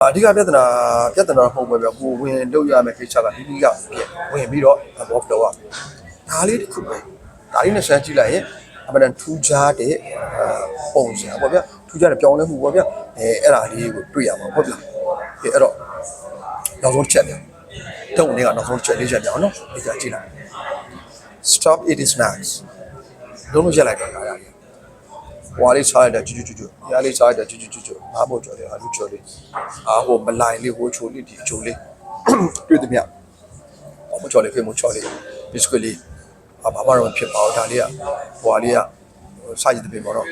အဓိကပြဿနာပုံပဲပြောကိုဝင်လုပ်ရမယ်ကိစ္စကဒီကဝင်ပြီးတော့ဘော့ဖလောကဒါလေးတစ်ခုပဲဒါလေးနဲ့ဆန်းကြည့်လိုက်ရင်အမှန်တန်ထူးခြားတဲ့ပုံစံပေါ့ဗျာထူးခြားတဲ့ပြောင်းလဲမှုပေါ့ဗျာအဲ့ဒါလေးကိုတွေ့ရမှာပေါ့ဗျာအဲ့တော့နောက်ဆုံးချက်တယ်တုံးနေကနောက်ဆုံးချက်လေးချက်ပြောင်းနော်ဒီကကြည့်လိုက် stop eating snacks လုံးလုံးရက်လိုက်တော့ဒါရည်ဝါလေးစားရတဲ့ကျွကျွရလေးစားရတဲ့ကျွငါ့မို့ကြော်တယ်အလူကြော်လေးဟိုမလိုက်လေးဟိုချိုလေးဒီချိုလေးတွေ့သမျှဟိုမကြော်လေးဖေးမချော်လေးဘစ်ကွတ်လေးဘာမှတော့ဖြစ်ပါဘူးဒါလေးကဟိုလေးကစားရတဲ့ပြင်ပေါ့နော်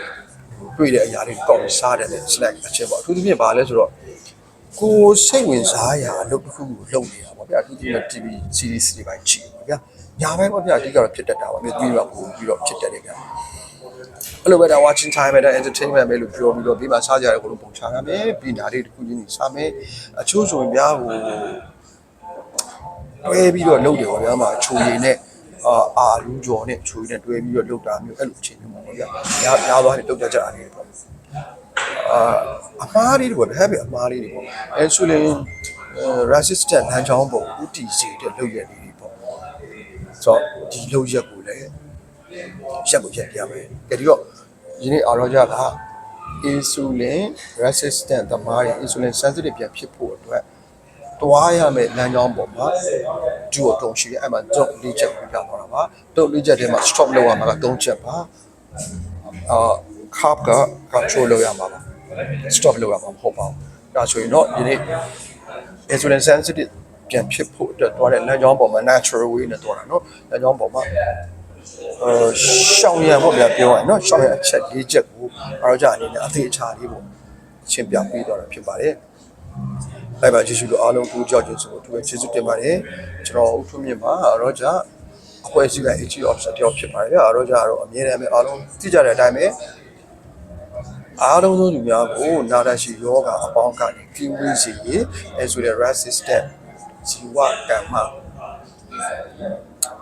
တွေ့တဲ့အရာလေးကောက်စားတယ် snack အချက်ပေါ့အထူးသဖြင့်ဘာလဲဆိုတော့ကိုစိတ်ဝင်စားရာအလုပ်တစ်ခုကိုလုပ်နေတာပေါ့ဗျာအထူးသဖြင့် TV series တွေပိုင်းကြည့်ပေါ့ဗျာညာဘက်ပေါ့ဗျာအဓိကတော့ဖြစ်တတ်တာပါမြေသမီးကပို့ပြီးတော့ဖြစ်တတ်တယ်ဗျာအဲ့လိုပဲဒါ watching time ပဲ entertainment ပဲလို့ပြောပြီးတော့ဒီမှာစားကြရတဲ့ကိုလုံးပုံချရမယ်ပြီးဓာတ်လေးတစ်ခုချင်းစားမယ်အချို့ဆိုရင်ဗျာဟိုတွဲပြီးတော့လုပ်တယ်ပေါ့ဗျာမှာချိုရည်နဲ့အာလူးကြော်နဲ့ချိုရည်နဲ့တွဲပြီးတော့လုပ်တာမျိုးအဲ့လိုအချိန်မျိုးပေါ့ဗျာများသွားတယ်လုပ်တတ်ကြတာလေးပေါ့အမားလေးတွေပေါ့ဗျာဟဲ့အမားလေးတွေပေါ့ဆိုရင် resistant လမ်းကြောင်းပုံဥတီစီတဲ့လုပ်ရလေးတွေပေါ့ဆိုတော့ဒီလုပ်ရက်ကိုလည်းရက်ကိုရက်ပြမယ်ကြည့်တော့ဒီနေ့အာရောကြက insulin resistant သမားရဲ့ insulin sensitive ပြန်ဖြစ်ဖို့အတွက်တွားရမယ်လမ်းကြောင်းပေါ်မှာကျူတော့ရှိတယ်အဲ့မှာတော့၄ချက်ပြပြသွားတာပါတော့၄ချက်ထဲမှာ stop လုပ်ရမှာက၃ချက်ပါcarb က control လုပ်ရမှာပါ stop လုပ်ရမှာမဟုတ်ပါဘူးဒါဆိုရင်တော့ဒီနေ့ insulin sensitive ပြန်ဖြစ်ဖို့အတွက်တွားတဲ့လမ်းကြောင်းပေါ်မှာ natural way နဲ့တွားတာเนาะလမ်းကြောင်းပေါ်မှာရှောင်းရံပေါ့ဗျာပြောရရင်เนาะရှောင်းရံအချက်၄ချက်ကိုအားကြအနေနဲ့အသေးအချာလေးပေါ့ရှင်းပြပေးတော့တာဖြစ်ပါတယ်လိုက်ပါကျေးဇူးလို့အားလုံးကိုကြောက်ကြဆိုသူပဲကျေးဇူးတင်ပါတယ်ကျွန်တော်ဦးထွန်းမြင့်ပါရောကြအဖွဲ့အစည်းက HG officer တယောက်ဖြစ်ပါတယ်ဗျာရောကြတော့အမြဲတမ်းပဲအားလုံးသိကြတဲ့အတိုင်းပဲအားလုံးသောလူများကိုနာတာရှိယောဂအပေါင်းကနေကင်းဝေးစေရေးအဲဆိုတဲ့ resistant ဇီဝကမ္မ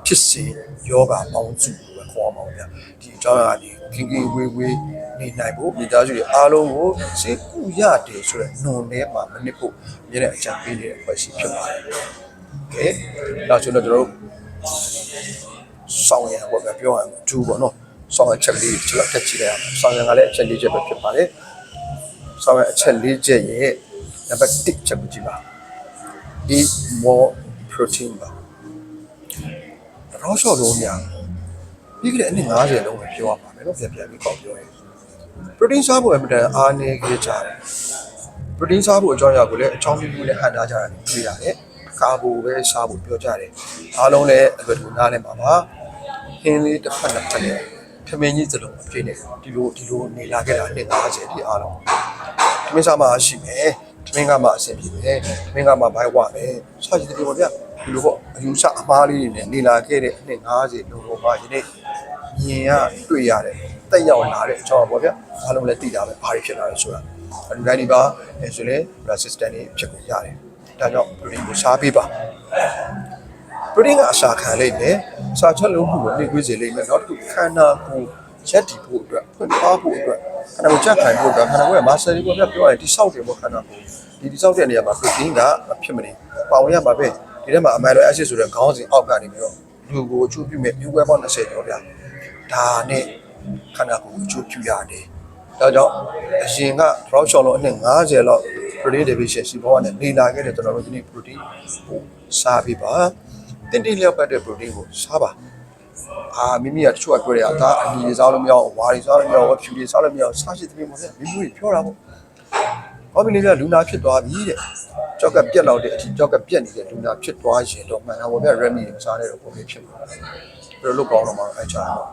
ဖြစ်စေယောဂပေါင်းစုကိုခေါ်အောင်ဗျာဒီအကြောင်းအရာဒီကင်းဝေးနေနိုင်ဖို့မိသားစုတွေအားလုံးကိုစိတ်ကူရတယ်ဆိုတဲ့နှုံထဲမှာမနစ်ဖို့မြဲတဲ့အကြံပေးနေတဲ့အဖွဲ့အစည်းဖြစ်ပါတယ်။ကဲဒါဆိုတော့ကျွန်တော်တို့ဆောင်းရံပေါ့ဗျာပြောရမယ်2ပေါ့နော်ဆောင်းရံချက်လေးကျွန်တော်တက်ကြည့်လိုက်အောင်ဆောင်းရံကလည်းအချက်၄ချက်ပဲဖြစ်ပါတယ်။ဆောင်းရံအချက်၄ချက်ရဲ့နံပါတ်1ချက်ကိုကြည့်ပါ eat more protein ပါတော့ရှော့လုံးများပြီးကြတဲ့အနည်း50လုံးပဲပြောရပါမယ်နော်ပြန်ပြီးပေါ့ပြောရင် protein စားဖို့အမှန်တန်အားနည်းခဲ့ကြတယ် protein စားဖို့အကြောင်းအရာကိုလည်းအချောင်းပြူနဲ့ဟန်ထားကြတာတွေ့ရတယ်ကာဘိုပဲစားဖို့ပြောကြတယ်အားလုံးလည်းအလွယ်တကူနားလည်ပါပါဟင်းလေးတစ်ဖက်နဲ့ဖက်နဲ့ထမင်းကြီးစလုံးအပြည့်နဲ့ဒီလိုနေလာခဲ့တာနှစ်50ဒီအားလုံးထမင်းစားမှရှိမယ်ထမင်းကမှအဆင်ပြေမယ်ထမင်းကမှဘိုက်ဝမယ်စားကြည့်တယ်ပေါ့ဗျာဒီလိုပေါ့အယူဆအမားလေးတွေနဲ့နေလာခဲ့တဲ့နှစ်50လုံးတော့ပါဒီနေ့မြင်ရတွေ့ရတယ်တက်ရောက်လာတဲ့အကြောင်းပေါ့ဗျာအားလုံးလည်းသိတာပဲဘာတွေဖြစ်လာလဲဆိုတာဒီတိုင်းဒီပါဆိုရင် resistant တွေဖြစ်ကုန်ရတယ်ဒါကြောင့် protein ကိုစားပေးပါ protein ကအစာခံလိမ့်မယ်စာချက်လုံးမှုကိုနှိကွေးစေလိမ့်မယ်နောက်တစ်ခုခန္ဓာကိုယ်ရက်တည်ဖို့အတွက်ဖွင့်ထားဖို့အတွက်ခန္ဓာကိုယ်ချက်ခံဖို့အတွက်ခန္ဓာကိုယ်ရဲ့ muscle တွေပေါ့ဗျာပြောရရင်တိဆောက်တယ်ပေါ့ခန္ဓာကိုယ်ဒီတိဆောက်တဲ့နေရာမှာ protein ကဖြစ်မနေပေါင်ရမှာပဲဒီထဲမှာ amino acid ဆိုတဲ့ခေါင်းစဉ်အောက်ကနေပြီးတော့လူကိုအကျိုးပြုမဲ့မျိုးကွဲပေါင်း20ကျော်ဗျာဒါနဲ့ခန္ဓာကိုယ်အကျိုးပြုရတယ်ဒါကြောင့်အရင်က drop shot လုံးအနှစ်50လောက် protein deficiency ဘောကနေနေလာခဲ့တဲ့ကျွန်တော်တို့ဒီနေ့ protein ကိုစားပြီးပါတင်းတင်းလျောက်ပတ်တဲ့ protein ကိုစားပါမိမိကတချို့ကပြောတယ်ဒါအညီစားလို့မရအောင်ဝါရီစားလို့မရအောင်ဖြူတွေစားလို့မရအောင်စားရှိသမီးပေါ့ဗျာမိမိပြောတာပေါ့ဟောမီလေးကလူနာဖြစ်သွားပြီတဲ့ကြောက်ကပြက်လောက်တဲ့အထိကြောက်ကပြက်နေတဲ့လူနာဖြစ်သွားရင်တော့မှန်တာပေါ့ဗျာ remedy ကိုစားတဲ့တော့ပုံလေးဖြစ်မှာဘယ်လိုလုပ်ကောင်းတော့မှာအဲ့ချာတော့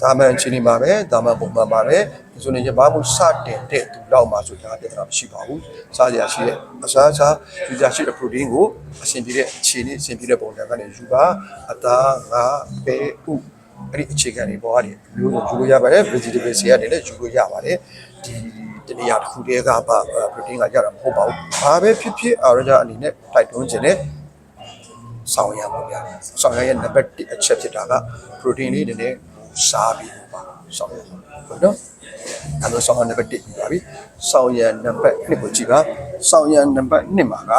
ဒါမှန်ချင်းနေပါပဲဒါမှန်ပုံမှန်ပါပဲဒီဆိုရင်ရပါမှုစတင်တဲ့သူလောက်မှဆိုတာပြဿနာမရှိပါဘူးစားကြရရှိတဲ့အစားအစာယူကြရှိတဲ့ protein ကိုအဆင်ပြေတဲ့အခြေအနေအဆင်ပြေတဲ့ပုံစံကနေယူပါအသားငါပဲဥအဲ့ဒီအခြေခံတွေပေါ်ကနေမျိုးစုံယူလို့ရပါတယ် vegetable တွေကနေလည်းယူလို့ရပါတယ်ဒီတနေရာတစ်ခုတည်းကမှ protein ကရတာမဟုတ်ပါဘူးဘာပဲဖြစ်ဖြစ်အားရကြအနေနဲ့တိုက်တွန်းခြင်းနဲ့ဆောင်ရပါဗျာဆောင်ရရဲ့ number 1အချက်ဖြစ်တာက protein လေးတွေနဲ့စားပြီးပါဆောင်ရပါနော် ဒါဆိုဆောင်းရံနံပါတ်1ပြီးပါပြီဆောင်းရံနံပါတ်2ကိုကြည့်ပါဆောင်းရံနံပါတ်2မှာက